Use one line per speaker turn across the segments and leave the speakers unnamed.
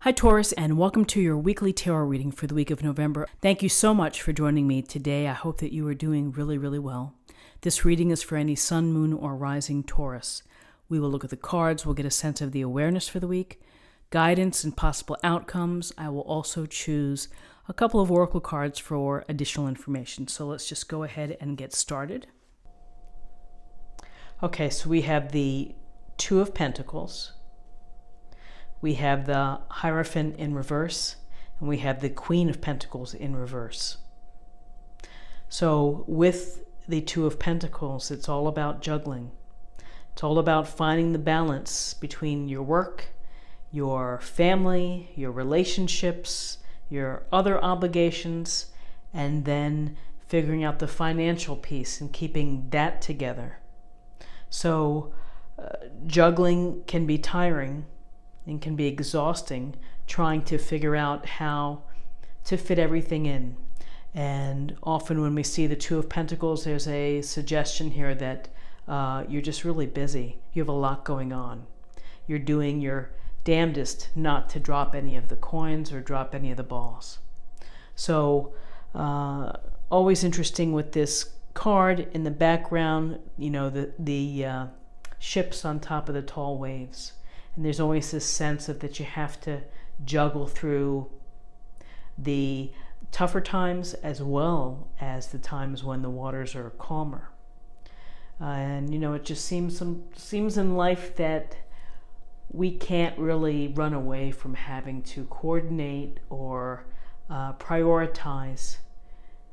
Hi Taurus, and welcome to your weekly tarot reading for the week of November. Thank you so much for joining me today. I hope that you are doing really, really well. This reading is for any sun, moon, or rising Taurus. We will look at the cards, we'll get a sense of the awareness for the week, guidance and possible outcomes. I will also choose a couple of oracle cards for additional information. So let's just go ahead and get started. Okay, so we have the Two of Pentacles. We have the Hierophant in reverse, and we have the Queen of Pentacles in reverse. So with the Two of Pentacles, it's all about juggling. It's all about finding the balance between your work, your family, your relationships, your other obligations, and then figuring out the financial piece and keeping that together. So juggling can be tiring and can be exhausting, trying to figure out how to fit everything in. And often when we see the Two of Pentacles, there's a suggestion here that you're just really busy. You have a lot going on. You're doing your damnedest not to drop any of the coins or drop any of the balls. So always interesting with this card in the background, you know, the ships on top of the tall waves. And there's always this sense of that you have to juggle through the tougher times as well as the times when the waters are calmer. And you know, it just seems in life that we can't really run away from having to coordinate or prioritize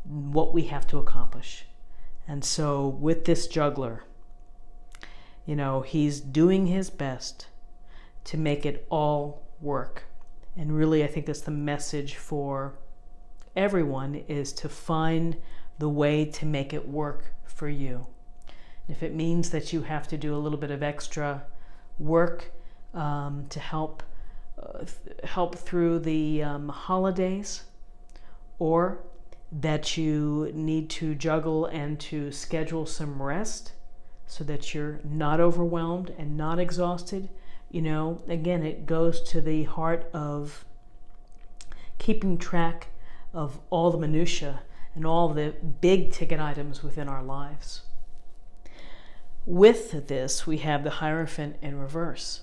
what we have to accomplish. And so with this juggler, you know, he's doing his best to make it all work. And really, I think that's the message for everyone, is to find the way to make it work for you. If it means that you have to do a little bit of extra work to help through the holidays, or that you need to juggle and to schedule some rest so that you're not overwhelmed and not exhausted. You know, again, it goes to the heart of keeping track of all the minutiae and all the big ticket items within our lives. With this, we have the Hierophant in reverse.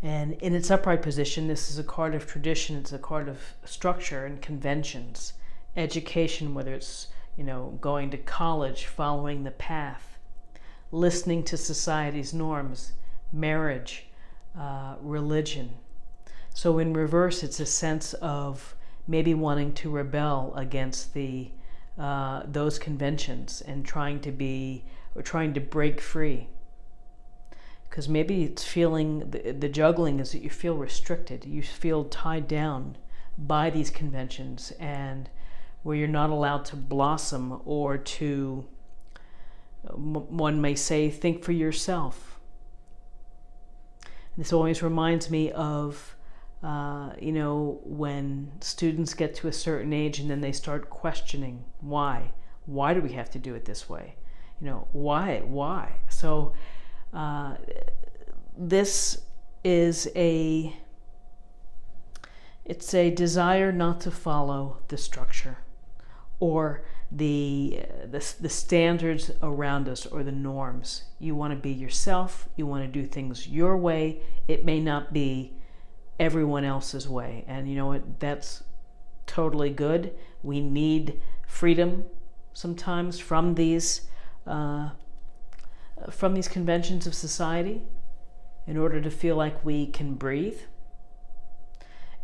And in its upright position, this is a card of tradition. It's a card of structure and conventions, education, whether it's, you know, going to college, following the path, listening to society's norms, marriage, religion. So in reverse, it's a sense of maybe wanting to rebel against the those conventions and trying to break free. Because maybe it's feeling the juggling is that you feel restricted, you feel tied down by these conventions, and where you're not allowed to blossom or to, one may say, think for yourself. This always reminds me of, you know, when students get to a certain age and then they start questioning why. Why do we have to do it this way? You know, why? So this is it's a desire not to follow the structure or the standards around us or the norms. You want to be yourself. You want to do things your way. It may not be everyone else's way. And you know what? That's totally good. We need freedom sometimes from these conventions of society in order to feel like we can breathe.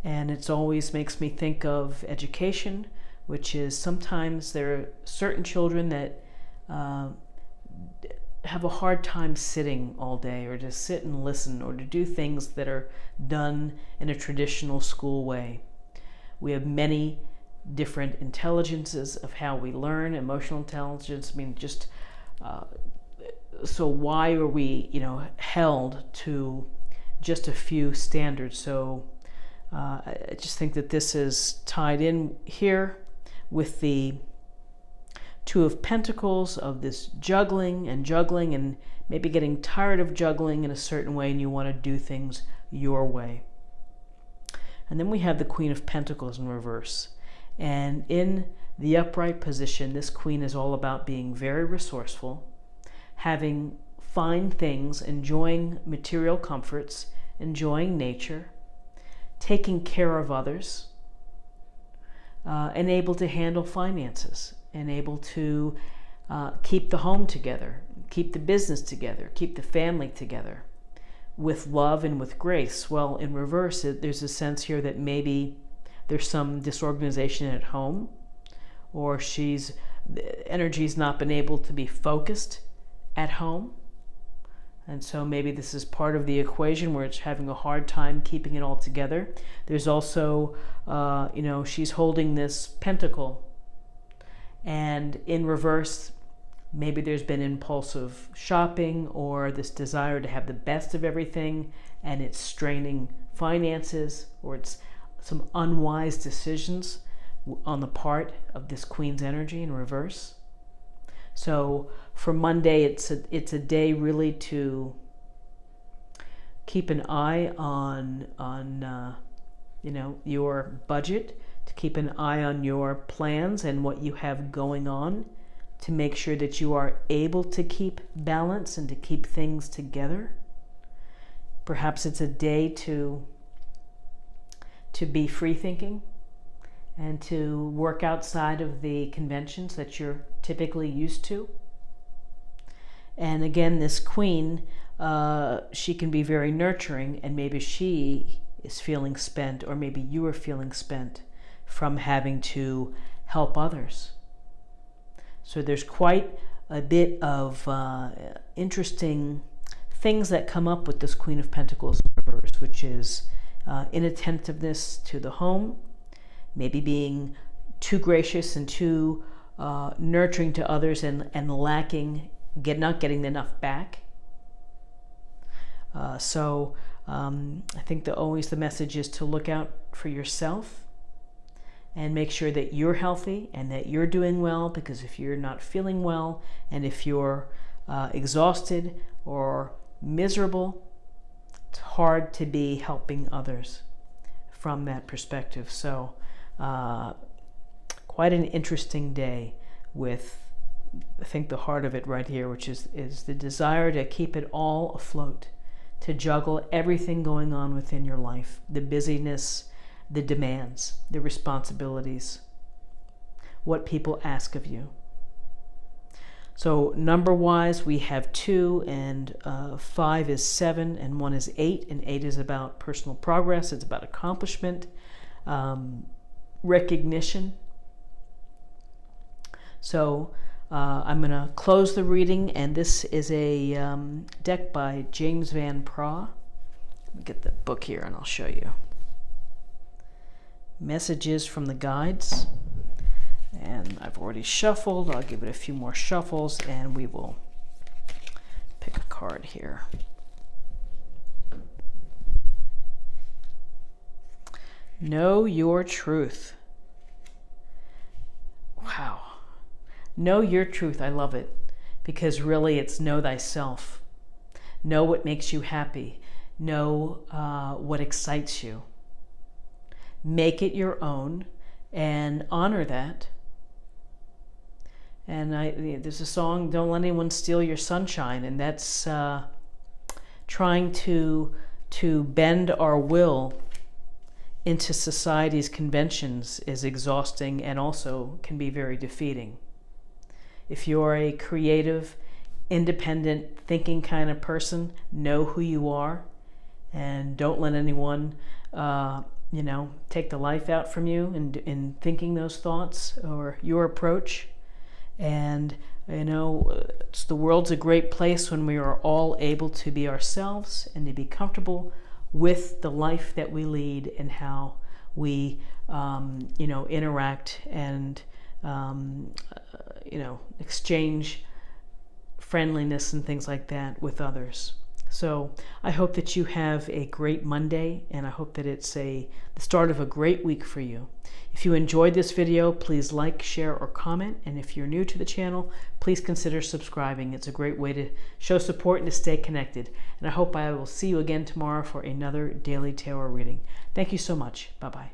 And it always makes me think of education, which is sometimes there are certain children that have a hard time sitting all day, or to sit and listen, or to do things that are done in a traditional school way. We have many different intelligences of how we learn, emotional intelligence. I mean, just so why are we, you know, held to just a few standards? So I just think that this is tied in here with the Two of Pentacles, of this juggling and maybe getting tired of juggling in a certain way, and you want to do things your way. And then we have the Queen of Pentacles in reverse. And in the upright position, this Queen is all about being very resourceful, having fine things, enjoying material comforts, enjoying nature, taking care of others, and able to handle finances, and able to keep the home together, keep the business together, keep the family together with love and with grace. Well, in reverse, there's a sense here that maybe there's some disorganization at home, or the energy's not been able to be focused at home. And so maybe this is part of the equation where it's having a hard time keeping it all together. There's also, she's holding this pentacle, and in reverse, maybe there's been impulsive shopping or this desire to have the best of everything, and it's straining finances, or it's some unwise decisions on the part of this Queen's energy in reverse. So for Monday, it's a day really to keep an eye on your budget, to keep an eye on your plans and what you have going on, to make sure that you are able to keep balance and to keep things together. Perhaps it's a day to be free thinking and to work outside of the conventions that you're typically used to. And again, this Queen, she can be very nurturing, and maybe she is feeling spent, or maybe you are feeling spent from having to help others. So there's quite a bit of interesting things that come up with this Queen of Pentacles in reverse, which is inattentiveness to the home, maybe being too gracious and too nurturing to others, and lacking, not getting enough back. So I think always the message is to look out for yourself and make sure that you're healthy and that you're doing well, because if you're not feeling well, and if you're exhausted or miserable, it's hard to be helping others from that perspective. So quite an interesting day with, I think, the heart of it right here, which is the desire to keep it all afloat, to juggle everything going on within your life, the busyness, the demands, the responsibilities, what people ask of you. So number-wise, we have 2, and 5 is 7, and 1 is 8, and 8 is about personal progress. It's about accomplishment, recognition. So I'm going to close the reading, and this is a deck by James Van Praagh. Let me get the book here and I'll show you. Messages from the guides. And I've already shuffled. I'll give it a few more shuffles, and we will pick a card here. Know your truth. Wow. Know your truth. I love it, because really it's know thyself. Know what makes you happy. Know what excites you. Make it your own and honor that. And there's a song, "Don't Let Anyone Steal Your Sunshine," and that's trying to bend our will into society's conventions is exhausting, and also can be very defeating. If you're a creative, independent thinking kind of person, know who you are, and don't let anyone take the life out from you in thinking those thoughts or your approach. And the world's a great place when we are all able to be ourselves and to be comfortable with the life that we lead and how we interact and exchange friendliness and things like that with others. So I hope that you have a great Monday, and I hope that it's the start of a great week for you. If you enjoyed this video, please like, share, or comment. And if you're new to the channel, please consider subscribing. It's a great way to show support and to stay connected. And I hope I will see you again tomorrow for another daily tarot reading. Thank you so much. Bye-bye.